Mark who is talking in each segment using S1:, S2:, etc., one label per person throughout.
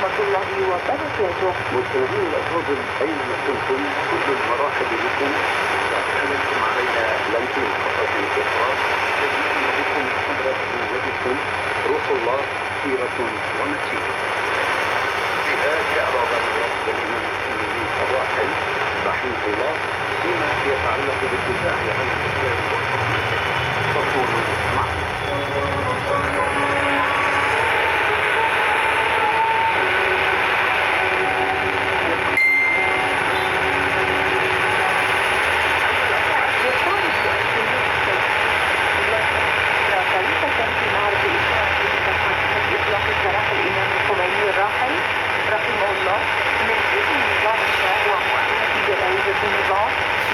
S1: ورحمة الله وبركاته.
S2: مستمعين الأفاضل أينما كنتم كل المرحب بكم وأحسنتم علينا لمتين فقط أخرى تجدون بكم حضرة قوتكم روح الله سيرة ونسيرة. فيها شعر الإمام السني الراحل رحمه الله فيما يتعلق بالدفاع عن الإسلام وحكمته فكونوا معنا.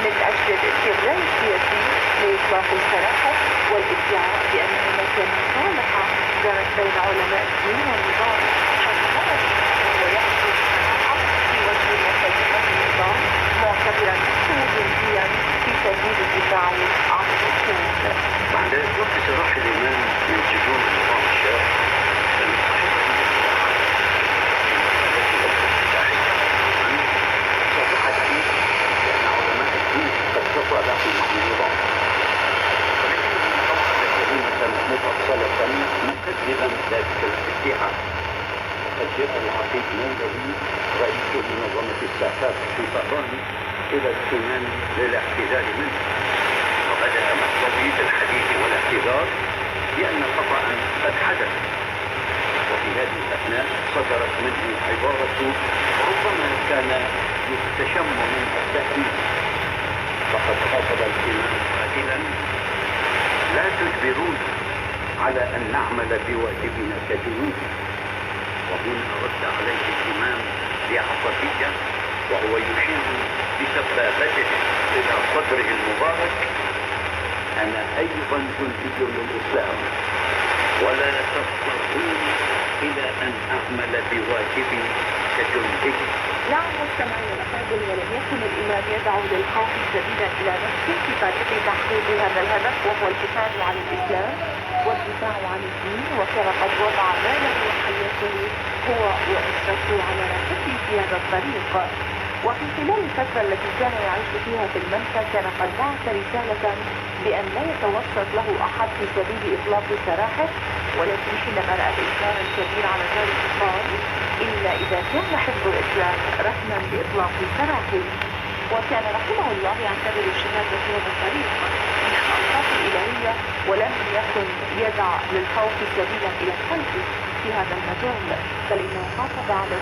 S1: من أجل الاستغلال السياسي لإطلاق السراحة والادعاء بأن هناك مصالحة دارت بين علماء الدين والنظام فالغرض هو يحصل السراحة في وجه مخالفة النظام معتبرا نفسه جنديا في سبيل الدفاع عن الحكومة.
S2: بعد وقت سراح الإمام من سجون نظام الشاه مفصلة مكذبا ذلك الادعاء. وقد جاء العقيد مولوي رئيس منظمة الساحات في طهران إلى السنان للاعتذار منه، وبدأ مقتضي الحديث والاعتذار بأن خطأ قد حدث. وفي هذه الأثناء صدرت منه عبارة ربما كان يستشم منها التأكيد، فقد خاطب الإمام قائلا: لا تجبرون على أن نعمل بواجبنا كجنود. وهنا رد عليه الإمام بعصبية وهو يشير بسبابته إلى صدره المبارك: أنا أيضا جندي للإسلام ولا تضطرون إلى أن أعمل بواجبي كجندي.
S1: نعم مستمعي الأفاضل، ولم يكن الإمام يدعو للخوف سبيلا إلى نفسه في طريق تحقيق هذا الهدف، وهو الحفاظ على الإسلام والدفاع عن الدين، وكان قد وضع ماله وحياته هو وأسرته على راحته في هذا الطريق. وفي خلال الفترة التي كان يعيش فيها في المنفى كان قد بعث رسالة بأن لا يتوسط له أحد في سبيل إطلاق سراحه، ولكن حينما رأى الإنسان الكبير على ذلك قال: إلا إذا كان حفظ الإسلام رهنا بإطلاق سراحه. وكان رحمه الله يعتبر الشهادة في هذا الطريق من الأوصاف الإلهية، ولم يكن يدع للخوف سبيلا إلى الخلف في هذا المجال، بل إنه حافظ على